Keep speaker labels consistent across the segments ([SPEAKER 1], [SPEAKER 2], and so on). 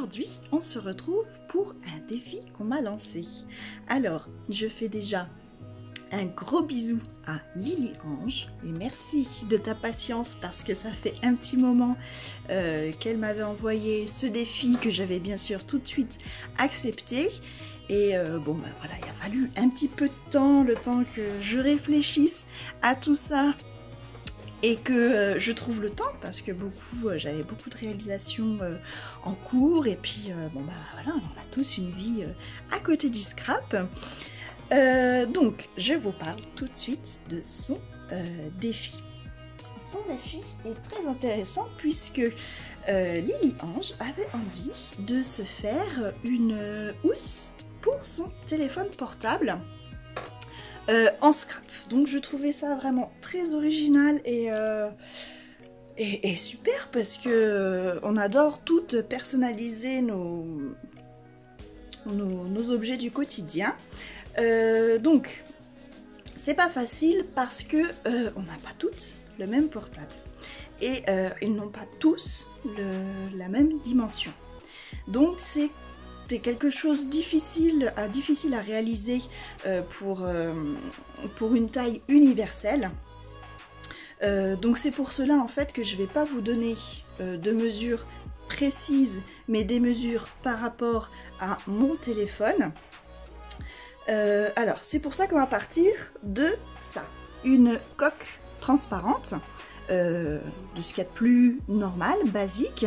[SPEAKER 1] aujourd'hui, on se retrouve pour un défi qu'on m'a lancé. Alors, je fais déjà un gros bisou à Lily Ange et merci de ta patience parce que ça fait un petit moment qu'elle m'avait envoyé ce défi que j'avais bien sûr tout de suite accepté. Et bon ben voilà, il a fallu un petit peu de temps, le temps que je réfléchisse à tout ça et que je trouve le temps parce que j'avais beaucoup de réalisations en cours et puis bon ben voilà, on a tous une vie à côté du scrap. Donc je vous parle tout de suite de son défi. Son défi est très intéressant puisque Lily Ange avait envie de se faire une housse pour son téléphone portable en scrap. Donc je trouvais ça vraiment très original et super parce que on adore toutes personnaliser nos objets du quotidien. Donc c'est pas facile parce que on n'a pas toutes le même portable et ils n'ont pas tous la même dimension. Donc c'est quelque chose difficile à réaliser pour une taille universelle. Donc c'est pour cela en fait que je vais pas vous donner de mesures précises mais des mesures par rapport à mon téléphone. Alors c'est pour ça qu'on va partir de ça, une coque transparente, de ce qu'il y a de plus normal, basique,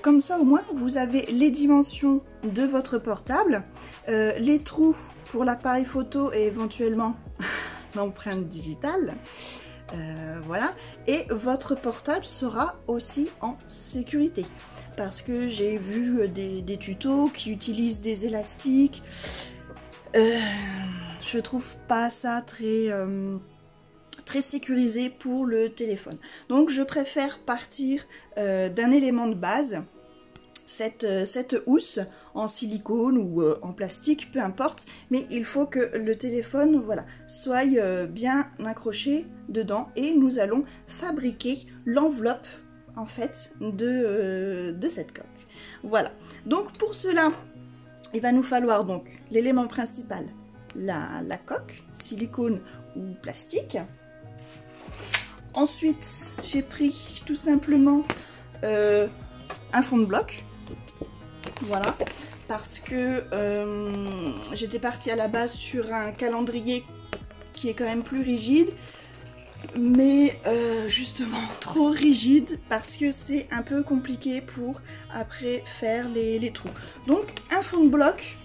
[SPEAKER 1] comme ça au moins vous avez les dimensions de votre portable, les trous pour l'appareil photo et éventuellement l'empreinte digitale, voilà, et votre portable sera aussi en sécurité parce que j'ai vu des tutos qui utilisent des élastiques. Je trouve pas ça très sécurisé pour le téléphone. Donc je préfère partir d'un élément de base, cette housse en silicone ou en plastique, peu importe, mais il faut que le téléphone voilà, soit bien accroché dedans et nous allons fabriquer l'enveloppe en fait de cette coque. Voilà, donc pour cela, il va nous falloir donc l'élément principal, la coque, silicone ou plastique. Ensuite, j'ai pris tout simplement un fond de bloc. Voilà, parce que j'étais partie à la base sur un calendrier qui est quand même plus rigide. Mais justement trop rigide parce que c'est un peu compliqué pour après faire les trous. Donc un fond de bloc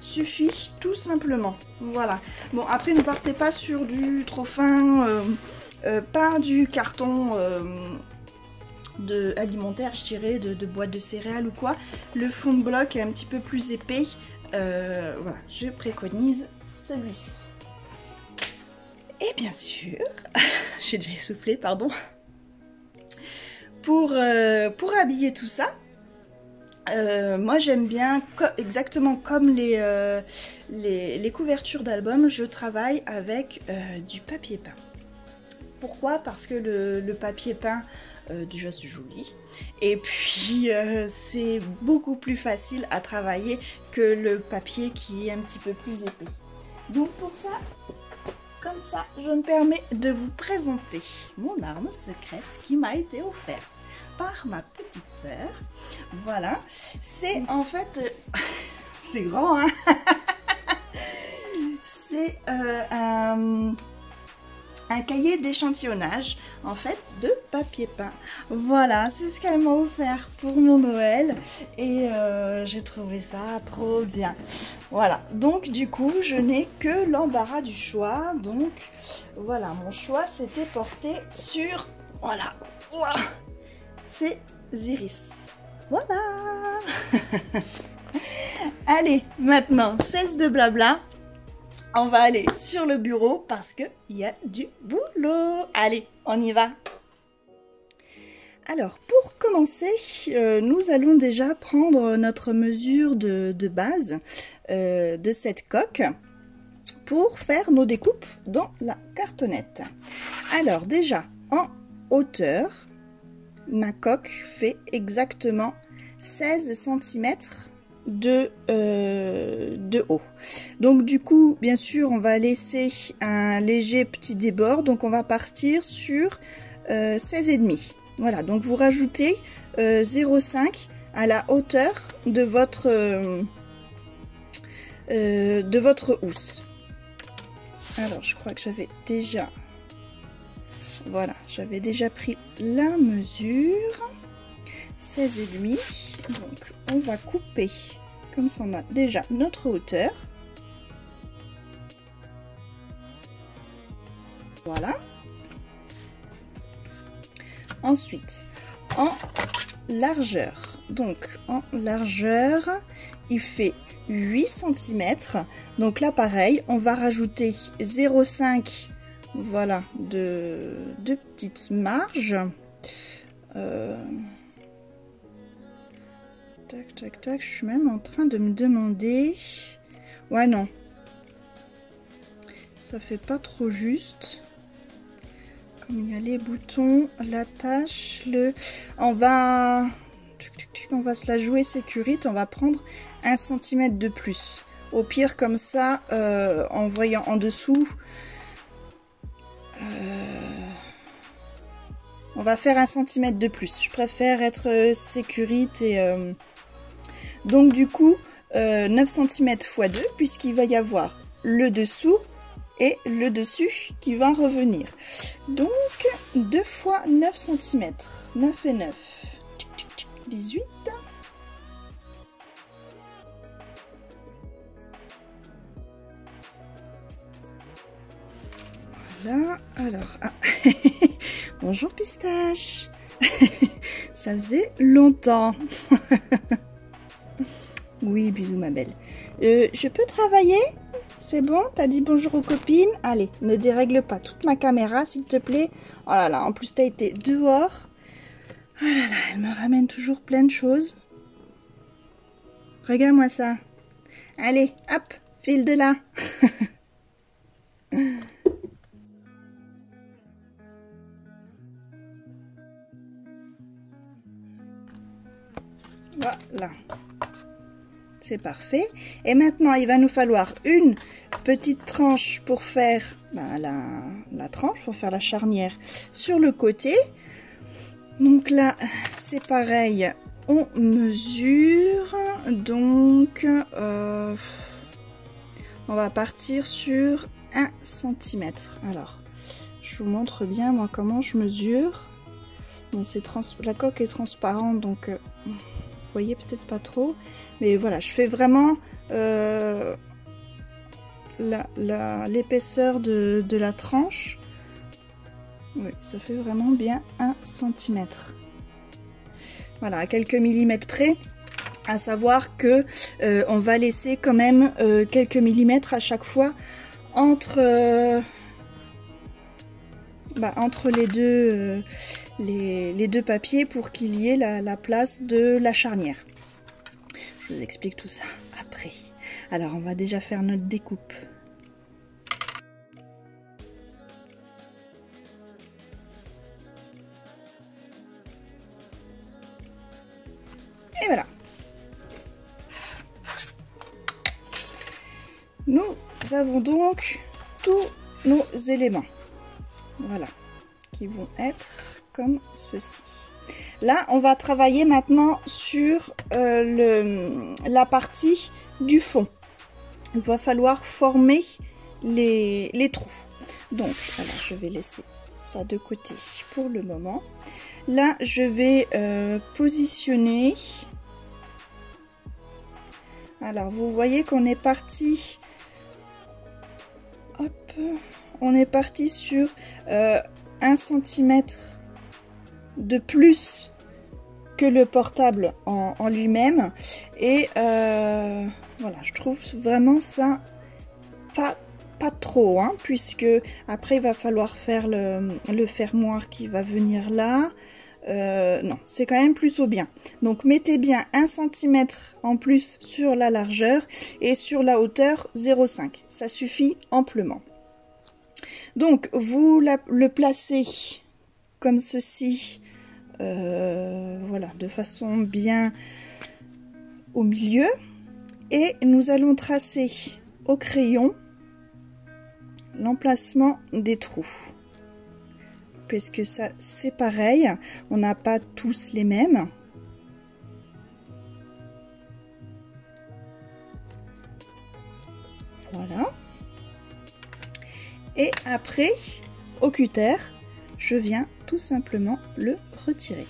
[SPEAKER 1] suffit tout simplement. Voilà. Bon après ne partez pas sur du trop fin, pas du carton alimentaire, je dirais, de boîte de céréales ou quoi. Le fond de bloc est un petit peu plus épais. Voilà, je préconise celui-ci. Et bien sûr, j'ai déjà essoufflé, pardon, pour habiller tout ça, moi j'aime bien, exactement comme les couvertures d'albums, je travaille avec du papier peint. Pourquoi? Parce que le papier peint, déjà c'est joli, et puis c'est beaucoup plus facile à travailler que le papier qui est un petit peu plus épais. Donc pour ça, comme ça, je me permets de vous présenter mon arme secrète qui m'a été offerte par ma petite sœur. Voilà, c'est en fait, c'est grand, hein. C'est un cahier d'échantillonnage en fait de papier peint. Voilà, c'est ce qu'elle m'a offert pour mon Noël et j'ai trouvé ça trop bien. Voilà, donc du coup je n'ai que l'embarras du choix. Donc voilà, mon choix s'était porté sur, voilà, ces iris. Voilà. Allez, maintenant cesse de blabla. On va aller sur le bureau parce qu'il y a du boulot. Allez, on y va. Alors, pour commencer, nous allons déjà prendre notre mesure de base de cette coque pour faire nos découpes dans la cartonnette. Alors, déjà, en hauteur, ma coque fait exactement 16 cm de haut. Donc du coup, bien sûr, on va laisser un léger petit débord. Donc on va partir sur 16,5. Voilà, donc vous rajoutez 0,5 à la hauteur de votre housse. Alors, je crois que j'avais déjà... Voilà, j'avais déjà pris la mesure. 16,5. Donc, on va couper. Comme ça, on a déjà notre hauteur. Voilà. Ensuite, en largeur. Donc, en largeur, il fait 8 cm. Donc là, pareil, on va rajouter 0,5, voilà, de petites marges. Tac, tac, tac. Je suis même en train de me demander... Ouais, non. Ça fait pas trop juste. Comme il y a les boutons, l'attache, on va se la jouer sécurité. On va prendre 1 cm de plus. Au pire, comme ça, en voyant en dessous, on va faire 1 cm de plus. Je préfère être sécurité. Donc du coup, 9 cm x 2, puisqu'il va y avoir le dessous et le dessus qui va revenir. Donc 2 fois 9 cm. 9 et 9. 18. Voilà, alors... Ah. Bonjour Pistache. Ça faisait longtemps. Oui, bisous ma belle. Je peux travailler? C'est bon? T'as dit bonjour aux copines? Allez, ne dérègle pas toute ma caméra, s'il te plaît. Oh là là, en plus t'as été dehors. Oh là là, elle me ramène toujours plein de choses. Regarde-moi ça. Allez, hop, file de là. Voilà. C'est parfait. Et maintenant, il va nous falloir une petite tranche pour faire la tranche, pour faire la charnière sur le côté. Donc là, c'est pareil. On mesure. Donc, on va partir sur 1 cm. Alors, je vous montre bien, moi, comment je mesure. Bon, la coque est transparente, donc... Vous voyez peut-être pas trop, mais voilà, je fais vraiment l'épaisseur de la tranche. Oui, ça fait vraiment bien 1 cm. Voilà, à quelques millimètres près, à savoir que on va laisser quand même quelques millimètres à chaque fois entre les deux papiers pour qu'il y ait la place de la charnière. Je vous explique tout ça après. Alors, on va déjà faire notre découpe. Et voilà. Nous avons donc tous nos éléments. Voilà, qui vont être comme ceci. Là, on va travailler maintenant sur la partie du fond. Il va falloir former les trous. Donc, alors je vais laisser ça de côté pour le moment. Là, je vais positionner. Alors, vous voyez qu'on est parti. Hop. On est parti sur 1 cm de plus que le portable en lui-même. Et voilà, je trouve vraiment ça pas trop, hein, puisque après il va falloir faire le fermoir qui va venir là. Non, c'est quand même plutôt bien. Donc mettez bien 1 cm en plus sur la largeur et sur la hauteur 0,5. Ça suffit amplement. Donc, vous le placez comme ceci, voilà, de façon bien au milieu et nous allons tracer au crayon l'emplacement des trous. Puisque ça c'est pareil, on n'a pas tous les mêmes. Voilà. Et après, au cutter, je viens tout simplement le retirer.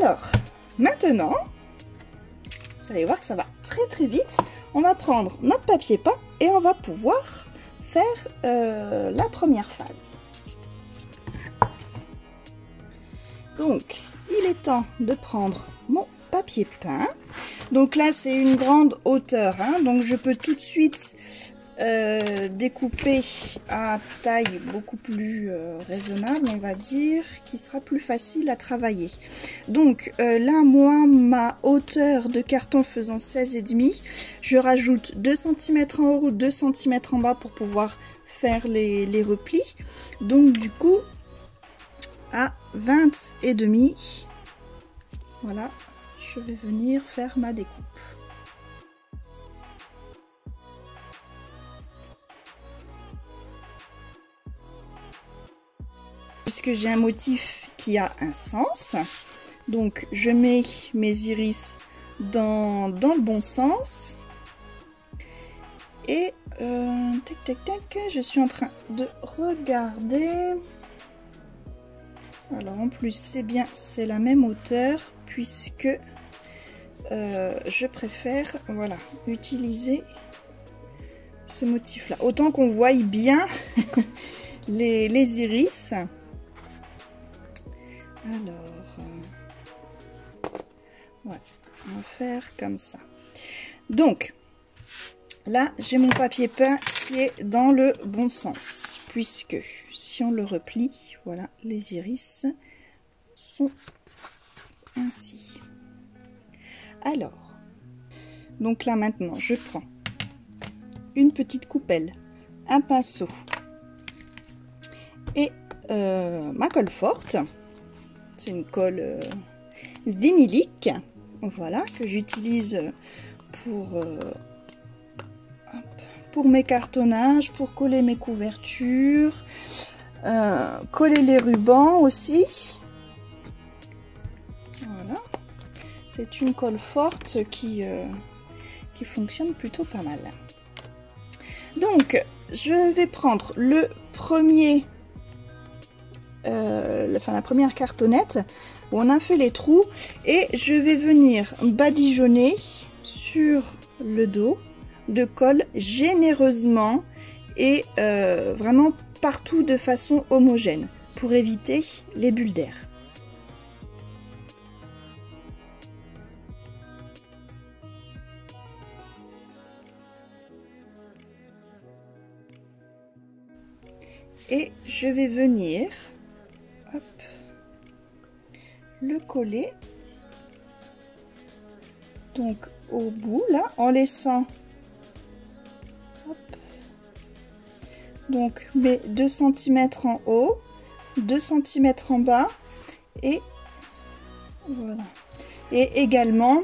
[SPEAKER 1] Alors, maintenant, vous allez voir que ça va très très vite. On va prendre notre papier peint et on va pouvoir faire la première phase. Donc, il est temps de prendre mon papier peint. Donc là, c'est une grande hauteur, hein, donc je peux tout de suite découper à taille beaucoup plus raisonnable, on va dire, qui sera plus facile à travailler. Donc là, moi, ma hauteur de carton faisant 16,5, je rajoute 2 cm en haut, 2 cm en bas pour pouvoir faire les replis. Donc du coup, à 20,5, voilà, je vais venir faire ma découpe. Puisque j'ai un motif qui a un sens, donc je mets mes iris dans le bon sens et tac tac tac, je suis en train de regarder. Alors en plus c'est bien, c'est la même hauteur puisque je préfère, voilà, utiliser ce motif là, autant qu'on voie bien les iris. Alors, ouais, on va faire comme ça. Donc, là, j'ai mon papier peint qui est dans le bon sens, puisque si on le replie, voilà, les iris sont ainsi. Alors, donc là maintenant, je prends une petite coupelle, un pinceau et ma colle forte. C'est une colle vinylique, voilà, que j'utilise pour mes cartonnages, pour coller mes couvertures, coller les rubans aussi. Voilà, c'est une colle forte qui fonctionne plutôt pas mal. Donc, je vais prendre le premier la première cartonnette où on a fait les trous et je vais venir badigeonner sur le dos de colle généreusement et vraiment partout de façon homogène pour éviter les bulles d'air. Et je vais venir le coller donc au bout là en laissant donc mes 2 cm en haut, 2 cm en bas et voilà, et également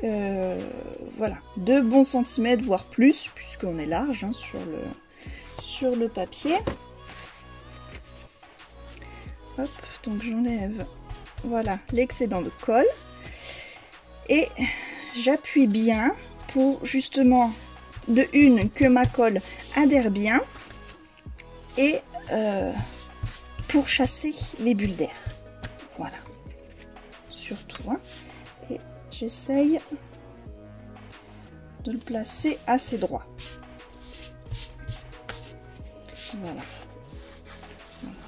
[SPEAKER 1] voilà, 2 bons centimètres voire plus puisqu'on est large hein, sur le papier. Hop, donc j'enlève, voilà, l'excédent de colle et j'appuie bien pour justement de une que ma colle adhère bien et pour chasser les bulles d'air, voilà, surtout hein. Et j'essaye de le placer assez droit, voilà.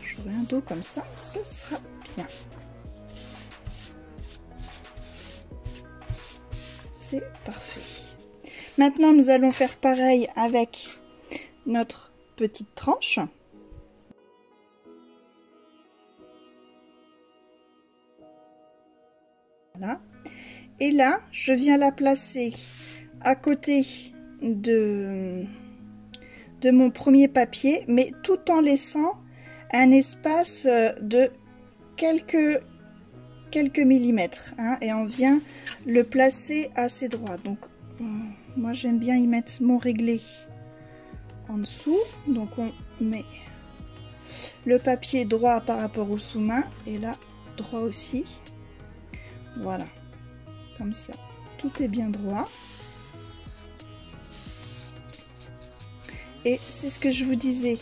[SPEAKER 1] J'aurai un dos comme ça, ce sera bien. C'est parfait. Maintenant, nous allons faire pareil avec notre petite tranche. Voilà. Et là, je viens la placer à côté de mon premier papier, mais tout en laissant un espace de quelques millimètres, hein, et on vient le placer assez droit. Donc moi j'aime bien y mettre mon réglé en dessous, donc on met le papier droit par rapport au sous-main et là droit aussi, voilà, comme ça tout est bien droit. Et c'est ce que je vous disais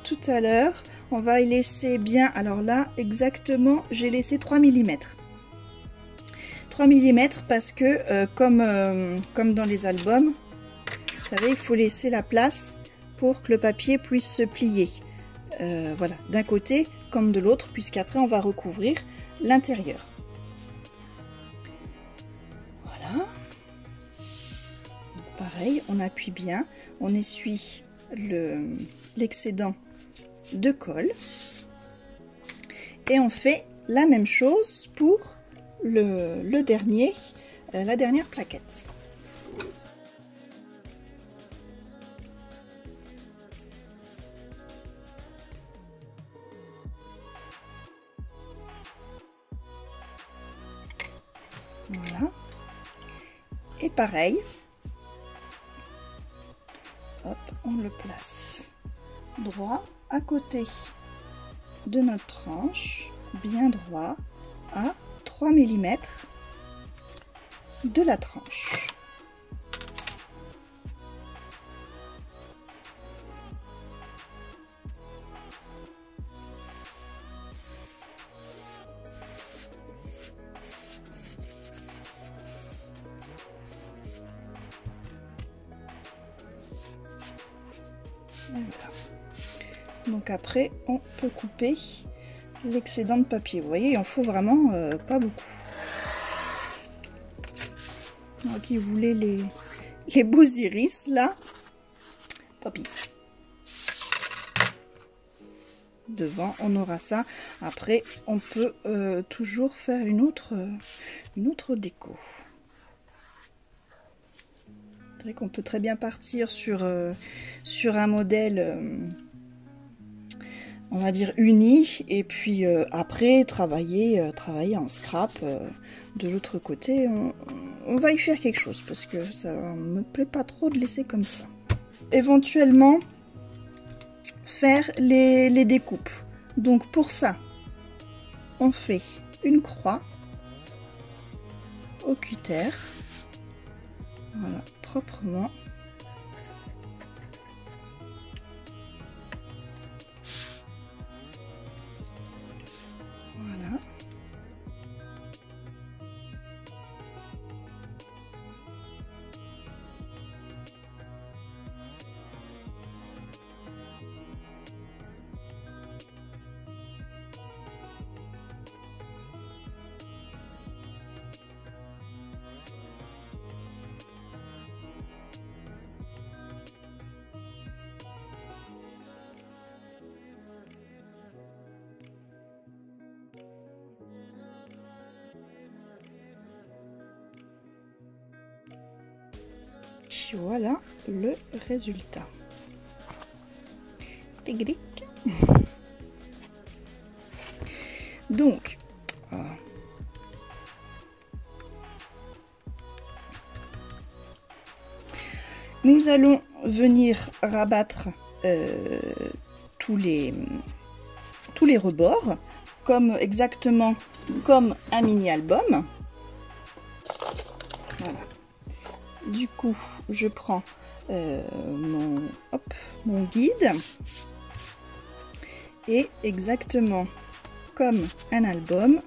[SPEAKER 1] tout à l'heure, on va y laisser bien, alors là exactement j'ai laissé 3 mm. 3 mm parce que comme dans les albums, vous savez, il faut laisser la place pour que le papier puisse se plier. Voilà, d'un côté comme de l'autre, puisqu'après on va recouvrir l'intérieur. Voilà. Pareil, on appuie bien, on essuie l'excédent de colle et on fait la même chose pour la dernière plaquette. Voilà. Et pareil, hop, on le place droit à côté de notre tranche, bien droit à 3 mm de la tranche. Voilà. Donc après on peut couper l'excédent de papier. Vous voyez, il en faut vraiment pas beaucoup. Moi qui voulais les beaux iris là, tant pis. Devant on aura ça. Après on peut toujours faire une autre déco. C'est vrai qu'on peut très bien partir sur un modèle on va dire uni, et puis après travailler en scrap de l'autre côté. On va y faire quelque chose parce que ça me plaît pas trop de laisser comme ça. Éventuellement faire les découpes. Donc pour ça on fait une croix au cutter, voilà, proprement. Voilà. Voilà le résultat. Tigric. Donc, nous allons venir rabattre tous les rebords, exactement comme un mini album. Voilà. Du coup, je prends mon guide et exactement comme un album,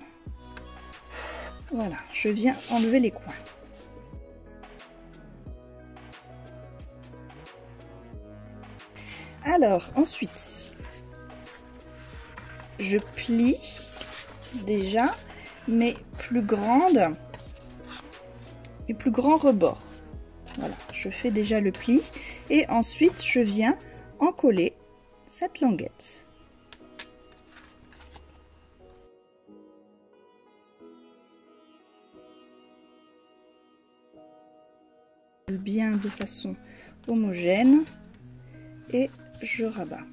[SPEAKER 1] voilà, je viens enlever les coins. Alors ensuite, je plie déjà mes plus grands rebords. Voilà, je fais déjà le pli et ensuite je viens encoller cette languette. bien de façon homogène et je rabats.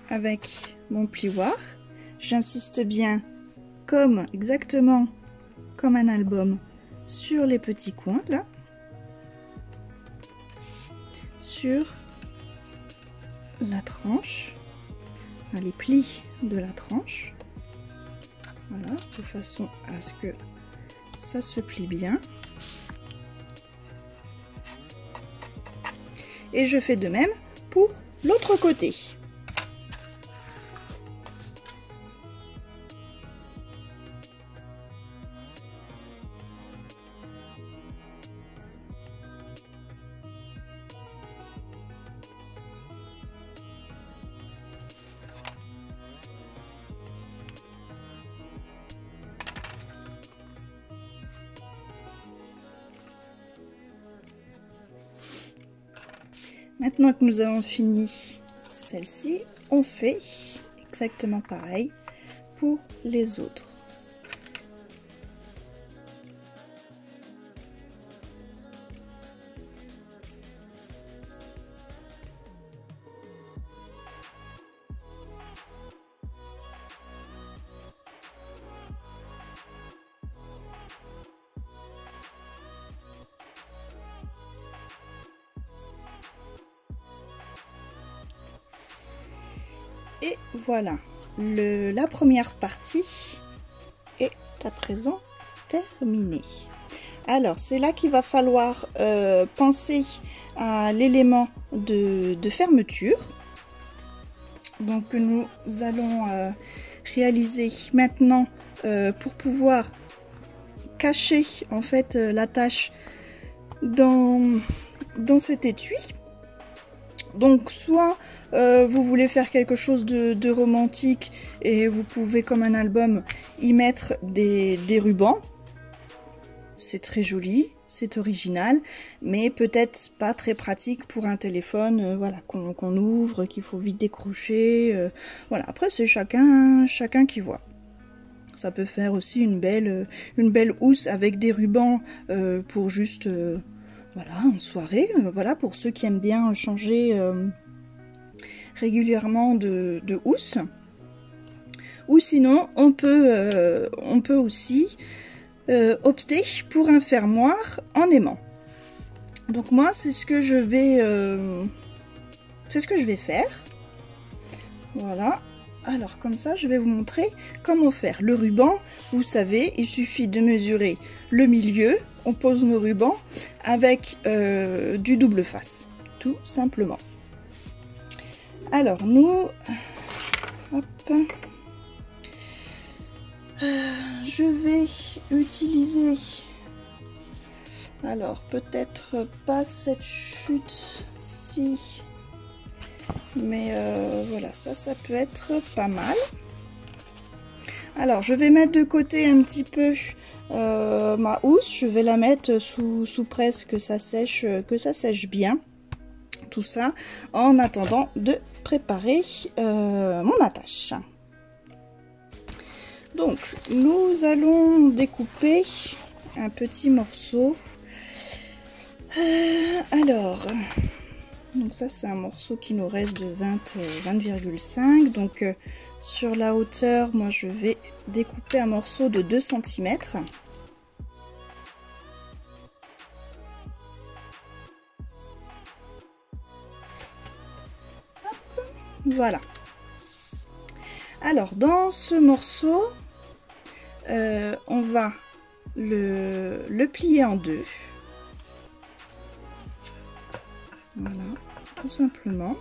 [SPEAKER 1] Avec mon plioir, j'insiste bien exactement comme un album sur les petits coins là, sur la tranche, les plis de la tranche, voilà, de façon à ce que ça se plie bien. Et je fais de même pour l'autre côté. Maintenant que nous avons fini celle-ci, on fait exactement pareil pour les autres. Et voilà, la première partie est à présent terminée. Alors, c'est là qu'il va falloir penser à l'élément de fermeture. Donc, nous allons réaliser maintenant pour pouvoir cacher en fait l'attache dans cet étui. Donc soit vous voulez faire quelque chose de romantique et vous pouvez comme un album y mettre des rubans. C'est très joli, c'est original, mais peut-être pas très pratique pour un téléphone voilà, qu'on ouvre, qu'il faut vite décrocher. Voilà, après c'est chacun qui voit. Ça peut faire aussi une belle housse avec des rubans pour juste... voilà, en soirée, voilà, pour ceux qui aiment bien changer régulièrement de housse. Ou sinon, on peut aussi opter pour un fermoir en aimant. Donc moi, c'est ce que je vais faire. Voilà. Alors comme ça, je vais vous montrer comment faire. Le ruban, vous savez, il suffit de mesurer le milieu. On pose nos rubans avec du double face, tout simplement. Alors nous, hop, je vais utiliser, alors peut-être pas cette chute-ci, mais voilà, ça peut être pas mal. Alors je vais mettre de côté un petit peu ma housse, je vais la mettre sous presse que ça sèche bien, tout ça, en attendant de préparer mon attache. Donc nous allons découper un petit morceau. Alors, donc ça c'est un morceau qui nous reste de 20,5, donc sur la hauteur, moi je vais découper un morceau de 2 cm. Voilà. Alors dans ce morceau, on va le plier en deux. Voilà, tout simplement.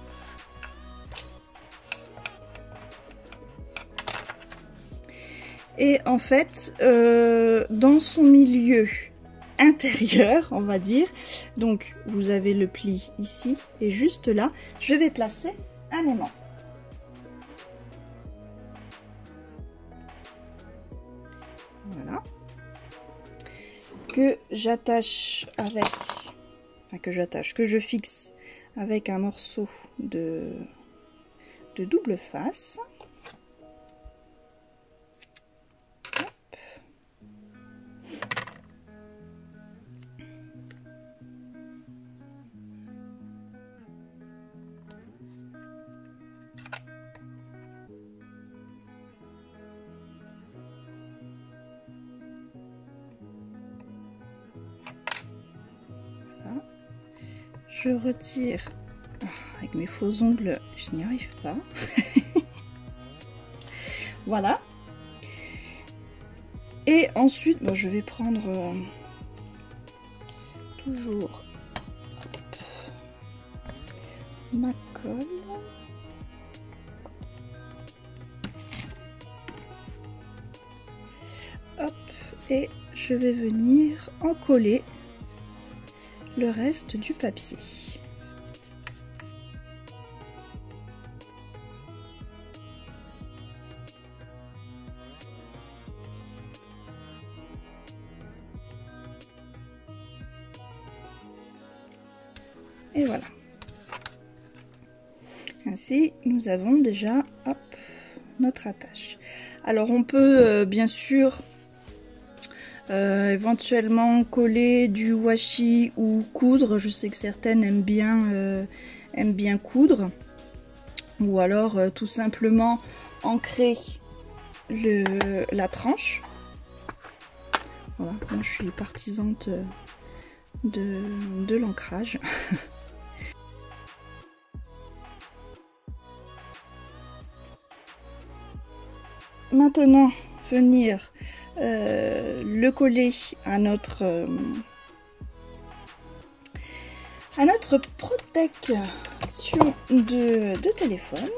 [SPEAKER 1] Et en fait, dans son milieu intérieur, on va dire, donc vous avez le pli ici, et juste là, je vais placer un aimant. Voilà. Que j'attache avec, enfin que je fixe avec un morceau de double face. je retire. Avec mes faux ongles, je n'y arrive pas. Voilà. Et ensuite, bon, je vais prendre toujours ma colle. Hop, et je vais venir en coller le reste du papier. Et voilà. Ainsi, nous avons déjà hop, notre attache. Alors, on peut bien sûr éventuellement coller du washi ou coudre. Je sais que certaines aiment bien coudre. Ou alors tout simplement ancrer la tranche. Voilà, moi je suis partisante de l'ancrage. Maintenant, venir le coller à notre protection de téléphone.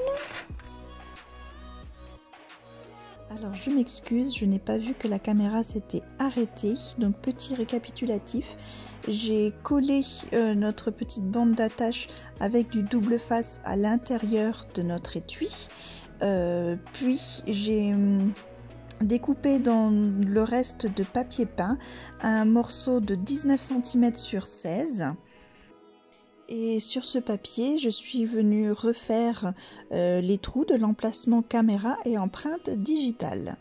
[SPEAKER 1] Alors je m'excuse, je n'ai pas vu que la caméra s'était arrêtée, donc petit récapitulatif. J'ai collé notre petite bande d'attache avec du double face à l'intérieur de notre étui. Puis j'ai découpé dans le reste de papier peint un morceau de 19 cm sur 16. Et sur ce papier, je suis venue refaire les trous de l'emplacement caméra et empreinte digitale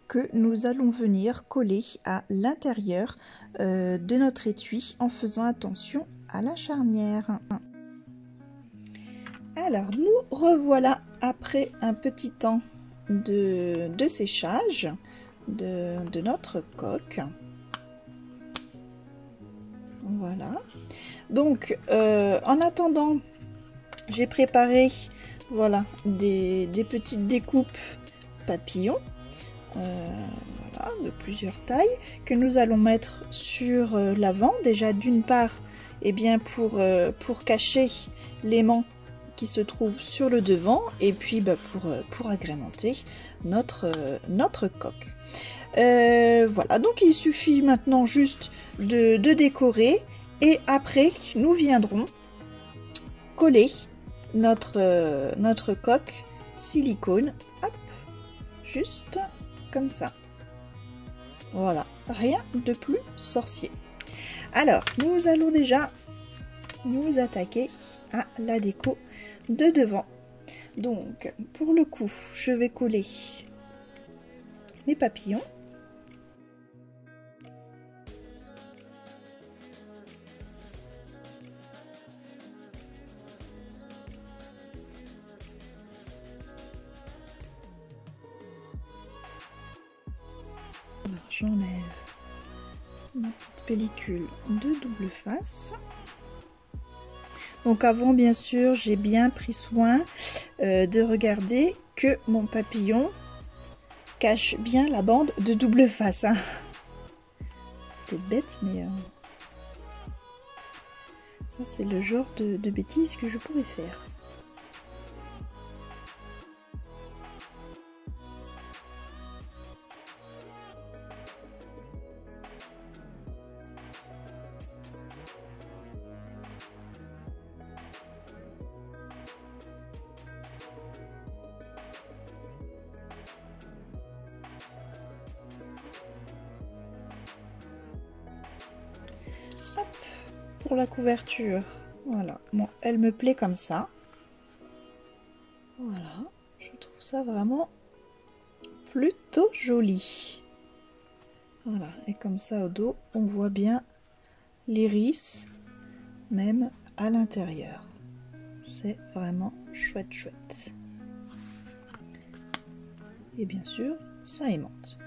[SPEAKER 1] que nous allons venir coller à l'intérieur de notre étui en faisant attention à la charnière. Alors, nous revoilà après un petit temps de séchage de notre coque. Voilà. Donc, en attendant, j'ai préparé voilà, des petites découpes papillons. Voilà, de plusieurs tailles que nous allons mettre sur l'avant. Déjà, d'une part, eh bien, pour cacher l'aimant qui se trouve sur le devant, et puis pour agrémenter notre coque. Voilà, donc il suffit maintenant juste de décorer, et après nous viendrons coller notre coque silicone, hop, juste comme ça. Voilà, rien de plus sorcier. Alors, nous allons déjà nous attaquer à la déco de devant. Donc, pour le coup, je vais coller mes papillons. Alors, j'enlève ma petite pellicule de double face. Donc avant, bien sûr, j'ai bien pris soin de regarder que mon papillon cache bien la bande de double face. Hein. C'est peut-être bête, mais ça c'est le genre de bêtises que je pourrais faire. Hop, pour la couverture, voilà, bon, elle me plaît comme ça. Voilà, je trouve ça vraiment plutôt joli. Voilà, et comme ça au dos, on voit bien l'iris, même à l'intérieur. C'est vraiment chouette, chouette. Et bien sûr, ça aimante.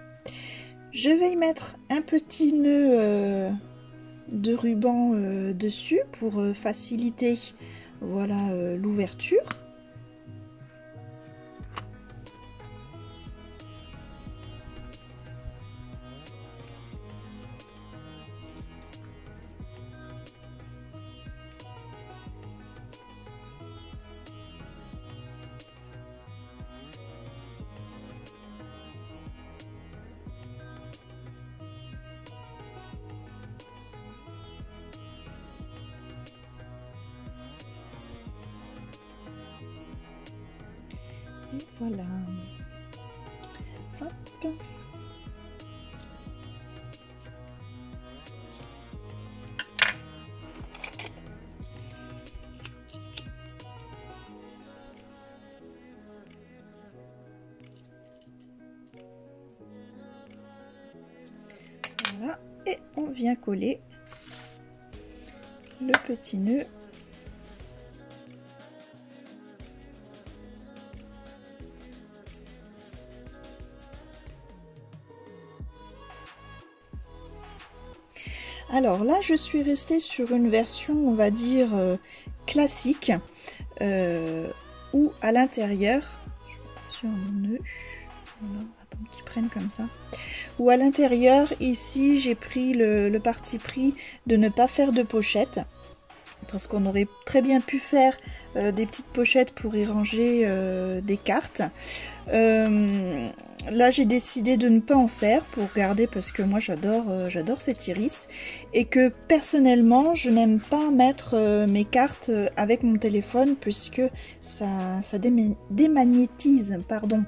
[SPEAKER 1] Je vais y mettre un petit nœud de ruban dessus pour faciliter voilà l'ouverture. Et voilà. Hop. Voilà. Et on vient coller le petit nœud. Alors là, je suis restée sur une version, on va dire, classique, où à l'intérieur, attention à mon nœud, voilà, attends qu'ils prennent comme ça, où à l'intérieur, ici, j'ai pris le parti pris de ne pas faire de pochette, parce qu'on aurait très bien pu faire des petites pochettes pour y ranger des cartes. Là j'ai décidé de ne pas en faire pour garder, parce que moi j'adore cet iris, et que personnellement je n'aime pas mettre mes cartes avec mon téléphone, puisque ça démagnétise pardon,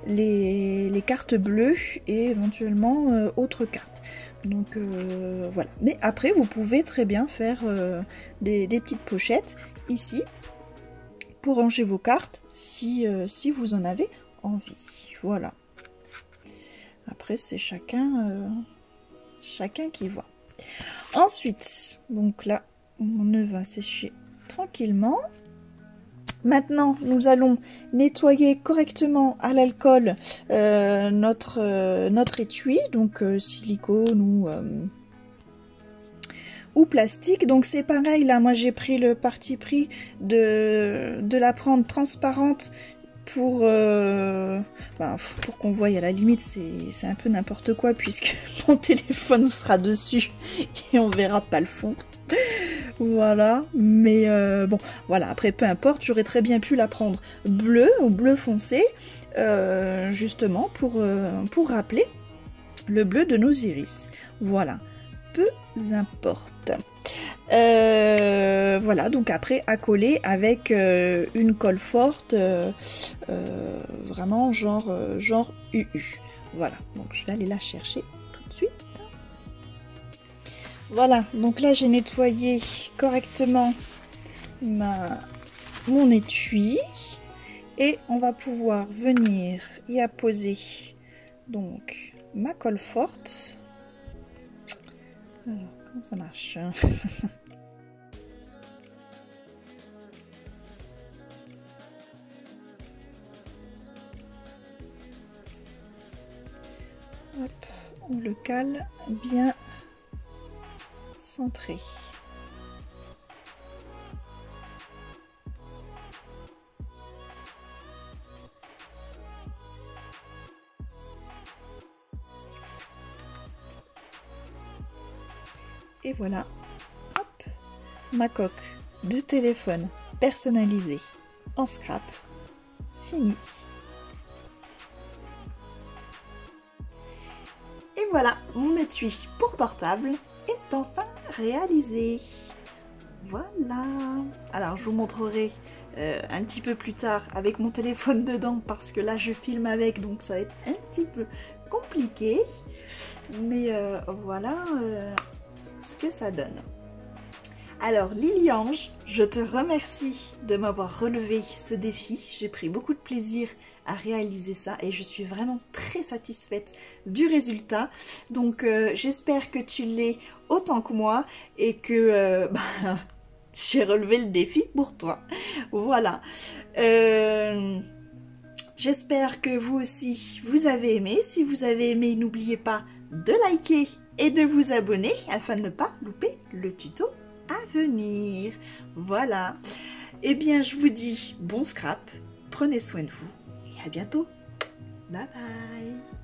[SPEAKER 1] les cartes bleues et éventuellement autres cartes. Donc voilà, mais après vous pouvez très bien faire des petites pochettes ici pour ranger vos cartes si vous en avez envie. Voilà. Après, c'est chacun qui voit. Ensuite, donc là, mon nœud va sécher tranquillement. Maintenant, nous allons nettoyer correctement à l'alcool notre étui, donc silicone ou plastique. Donc c'est pareil, là, moi j'ai pris le parti pris de la prendre transparente pour qu'on voie. À la limite c'est un peu n'importe quoi, puisque mon téléphone sera dessus et on verra pas le fond. Voilà, mais bon, voilà, après peu importe, j'aurais très bien pu la prendre bleu ou bleu foncé, justement pour rappeler le bleu de nos iris. Voilà, peu importe. Voilà, donc après à coller avec une colle forte, vraiment genre UU. Voilà, donc je vais aller la chercher tout de suite. Voilà, donc là j'ai nettoyé correctement mon étui, et on va pouvoir venir y apposer donc ma colle forte. Alors, comment ça marche? Hop, on le cale bien centré. Et voilà, hop, ma coque de téléphone personnalisée en scrap, fini. Et voilà, mon étui pour portable est enfin réalisé. Voilà. Alors je vous montrerai un petit peu plus tard avec mon téléphone dedans, parce que là je filme avec, donc ça va être un petit peu compliqué. Mais voilà ce que ça donne. Alors Lily Ange, je te remercie de m'avoir relevé ce défi. J'ai pris beaucoup de plaisir à réaliser ça et je suis vraiment très satisfaite du résultat. Donc j'espère que tu l'es autant que moi et que j'ai relevé le défi pour toi. Voilà. J'espère que vous aussi vous avez aimé. Si vous avez aimé, n'oubliez pas de liker et de vous abonner afin de ne pas louper le tuto à venir. Voilà. Eh bien, je vous dis bon scrap, prenez soin de vous et à bientôt. Bye bye.